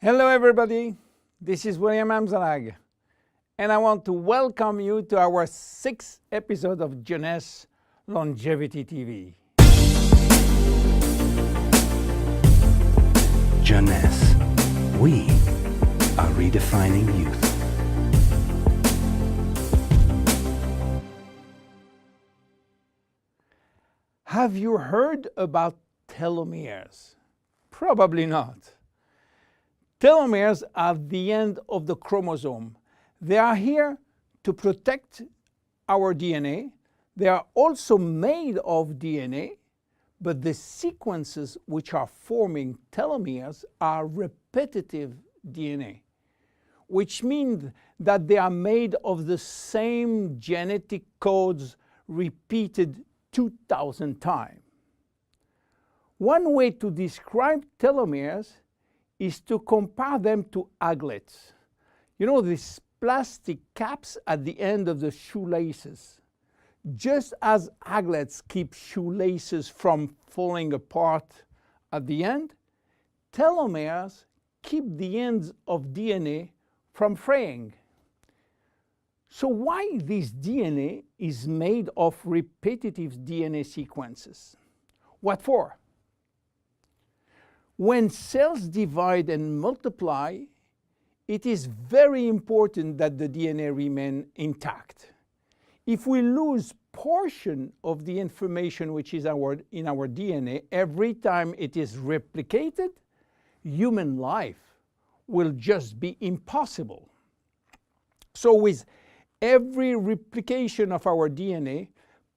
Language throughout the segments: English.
Hello everybody, this is William Amzalag, and I want to welcome you to our 6th episode of Jeunesse Longevity TV. Jeunesse, we are redefining youth. Have you heard about telomeres? Probably not. Telomeres are the end of the chromosome. They are here to protect our DNA. They are also made of DNA, but the sequences which are forming telomeres are repetitive DNA, which means that they are made of the same genetic codes repeated 2,000 times. One way to describe telomeres is to compare them to aglets. You know, these plastic caps at the end of the shoelaces. Just as aglets keep shoelaces from falling apart at the end, telomeres keep the ends of DNA from fraying. So why this DNA is made of repetitive DNA sequences? What for? When cells divide and multiply, it is very important that the DNA remain intact. If we lose portion of the information which is in our DNA every time it is replicated, human life will just be impossible. So with every replication of our DNA,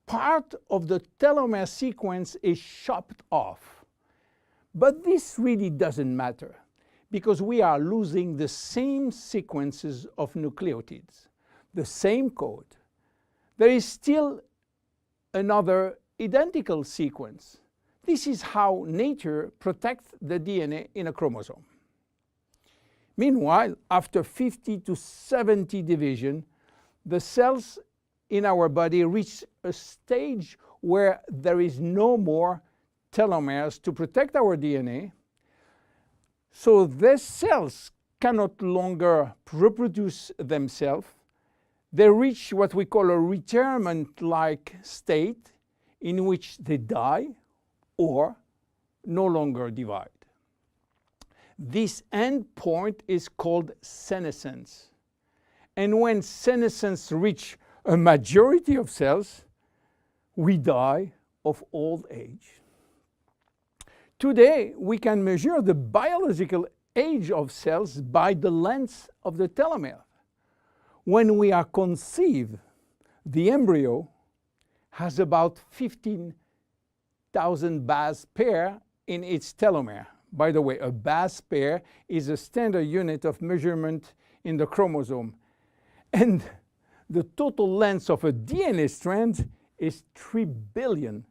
part of the telomere sequence is chopped off. But this really doesn't matter because we are losing the same sequences of nucleotides, the same code. There is still another identical sequence. This is how nature protects the DNA in a chromosome. Meanwhile, after 50 to 70 division, the cells in our body reach a stage where there is no more telomeres to protect our DNA, so these cells cannot longer reproduce themselves. They reach what we call a retirement-like state in which they die or no longer divide. This end point is called senescence. And when senescence reaches a majority of cells, we die of old age. Today, we can measure the biological age of cells by the length of the telomere. When we are conceived, the embryo has about 15,000 base pair in its telomere. By the way, a base pair is a standard unit of measurement in the chromosome. And the total length of a DNA strand is 3 billion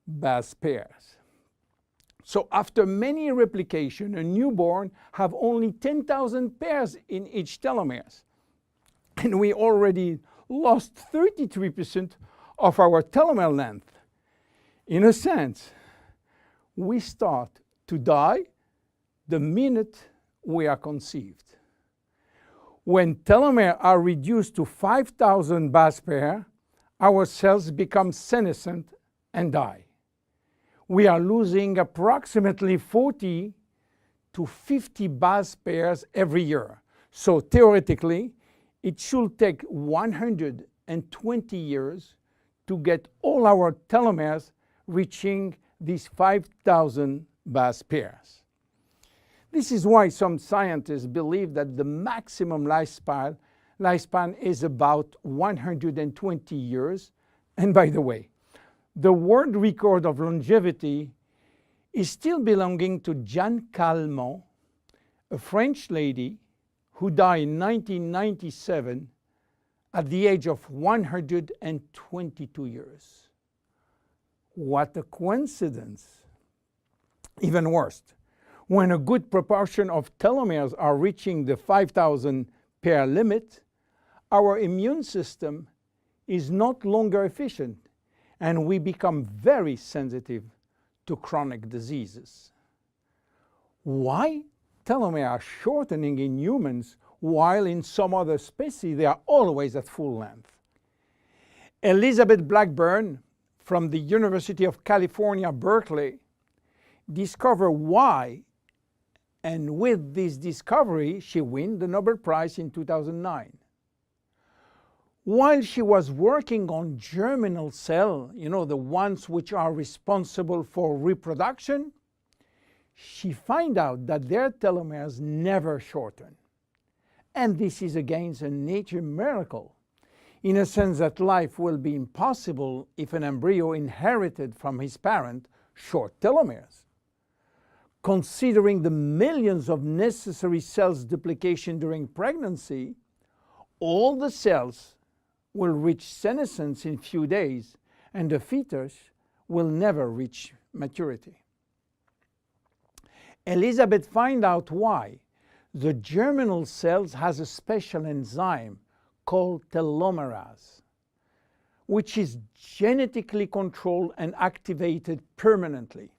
base pairs. So after many replications, a newborn have only 10,000 pairs in each telomeres. And we already lost 33% of our telomere length. In a sense, we start to die the minute we are conceived. When telomeres are reduced to 5,000 base pairs, our cells become senescent and die. We are losing approximately 40 to 50 base pairs every year. So theoretically, it should take 120 years to get all our telomeres reaching these 5,000 base pairs. This is why some scientists believe that the maximum lifespan is about 120 years. And by the way, the world record of longevity is still belonging to Jeanne Calment, a French lady who died in 1997 at the age of 122 years. What a coincidence! Even worse, when a good proportion of telomeres are reaching the 5,000 pair limit, our immune system is not longer efficient and we become very sensitive to chronic diseases. Why telomeres are shortening in humans, while in some other species they are always at full length. Elizabeth Blackburn from the University of California, Berkeley, discovered why, and with this discovery, she won the Nobel Prize in 2009. While she was working on germinal cells, the ones which are responsible for reproduction, she found out that their telomeres never shorten. And this is again a nature miracle, in a sense that life will be impossible if an embryo inherited from his parent short telomeres. Considering the millions of necessary cells duplication during pregnancy, all the cells will reach senescence in few days, and the fetus will never reach maturity. Elizabeth found out why. The germinal cells has a special enzyme called telomerase, which is genetically controlled and activated permanently.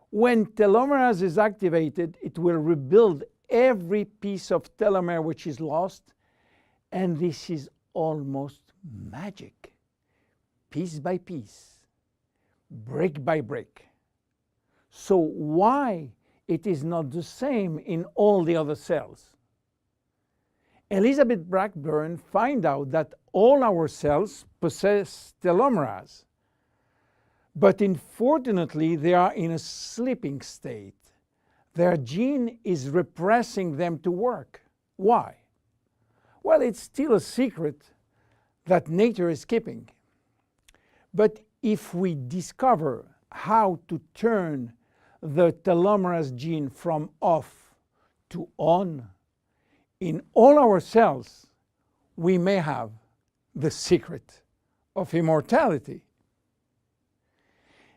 When telomerase is activated, it will rebuild every piece of telomere which is lost, and this is almost magic. Piece by piece, brick by brick. So why it is not the same in all the other cells? Elizabeth Blackburn found out that all our cells possess telomerase, but unfortunately they are in a sleeping state. Their gene is repressing them to work. Why? Well, it's still a secret that nature is keeping. But if we discover how to turn the telomerase gene from off to on in all our cells, we may have the secret of immortality.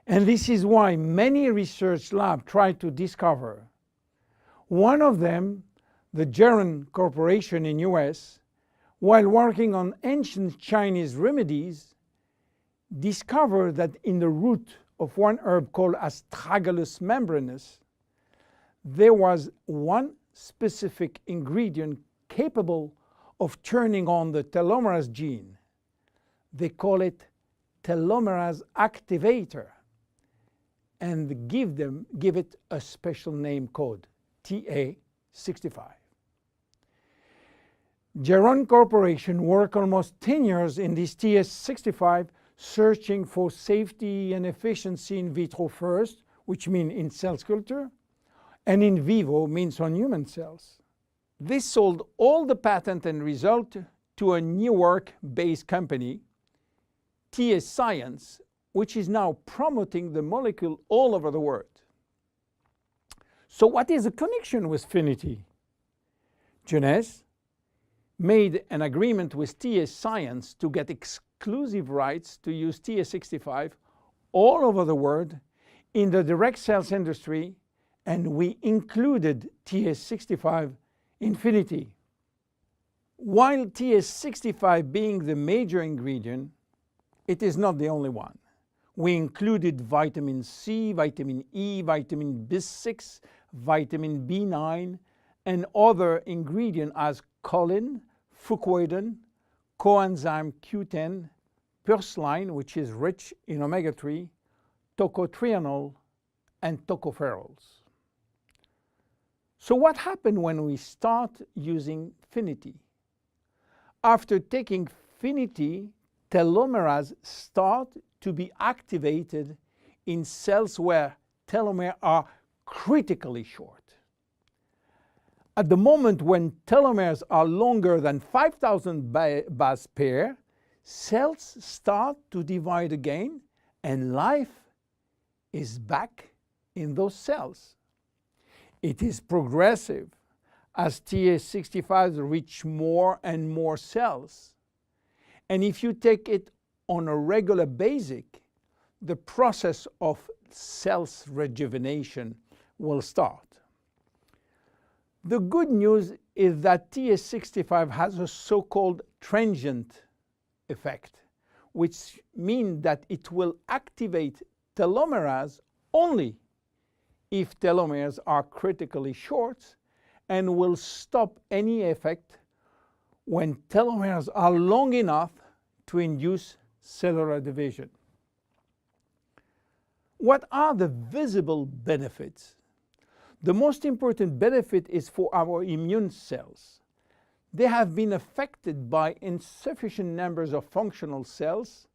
And this is why many research labs try to discover. One of them, the Geron Corporation in US, while working on ancient Chinese remedies, discovered that in the root of one herb called Astragalus membranus, there was one specific ingredient capable of turning on the telomerase gene. They call it telomerase activator, and give it a special name code, TA65. Geron Corporation worked almost 10 years in this TA65, searching for safety and efficiency in vitro first, which means in cell culture, and in vivo means on human cells. This sold all the patent and result to a Newark-based company, TA Science, which is now promoting the molecule all over the world. So what is the connection with Finiti Jeunesse made an agreement with TA Science to get exclusive rights to use TA65 all over the world in the direct sales industry, and we included TA65 in Finiti. While TA65 being the major ingredient, it is not the only one. We included vitamin C, vitamin E, vitamin B6, vitamin B9, and other ingredients as choline, fucoidan, coenzyme Q10, purslane, which is rich in omega-3, tocotrienol, and tocopherols. So what happened when we start using Finiti? After taking Finiti, telomerase start to be activated in cells where telomeres are critically short. At the moment when telomeres are longer than 5,000 base pair, cells start to divide again, and life is back in those cells. It is progressive as TA65 reach more and more cells. And if you take it on a regular basis, the process of cells rejuvenation will start. The good news is that TA65 has a so-called transient effect, which means that it will activate telomerase only if telomeres are critically short and will stop any effect when telomeres are long enough to induce cellular division. What are the visible benefits? The most important benefit is for our immune cells. They have been affected by insufficient numbers of functional cells,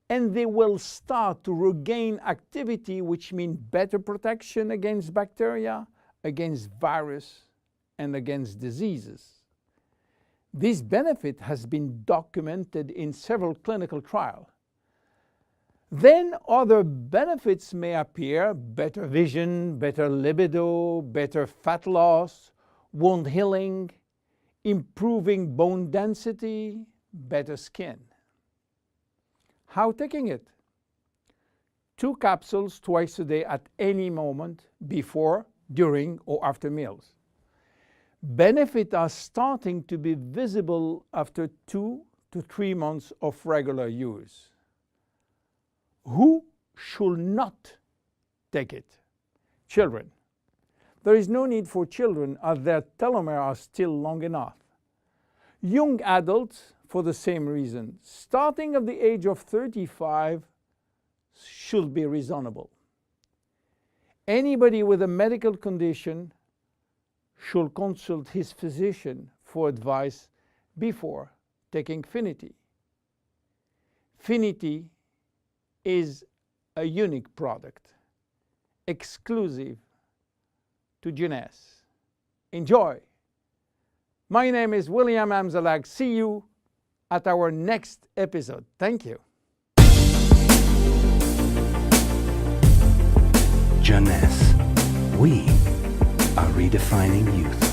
and they will start to regain activity, which means better protection against bacteria, against virus, and against diseases. This benefit has been documented in several clinical trials. Then other benefits may appear: better vision, better libido, better fat loss, wound healing, improving bone density, better skin. How taking it? 2 capsules twice a day at any moment, before, during, or after meals. Benefits are starting to be visible after 2 to 3 months of regular use. Who should not take it? Children. There is no need for children, as their telomeres are still long enough. Young adults, for the same reason, starting at the age of 35, should be reasonable. Anybody with a medical condition should consult his physician for advice before taking Finiti. Finiti is a unique product, exclusive to Jeunesse. Enjoy! My name is William Amzalag. See you at our next episode. Thank you. Jeunesse. We are redefining youth.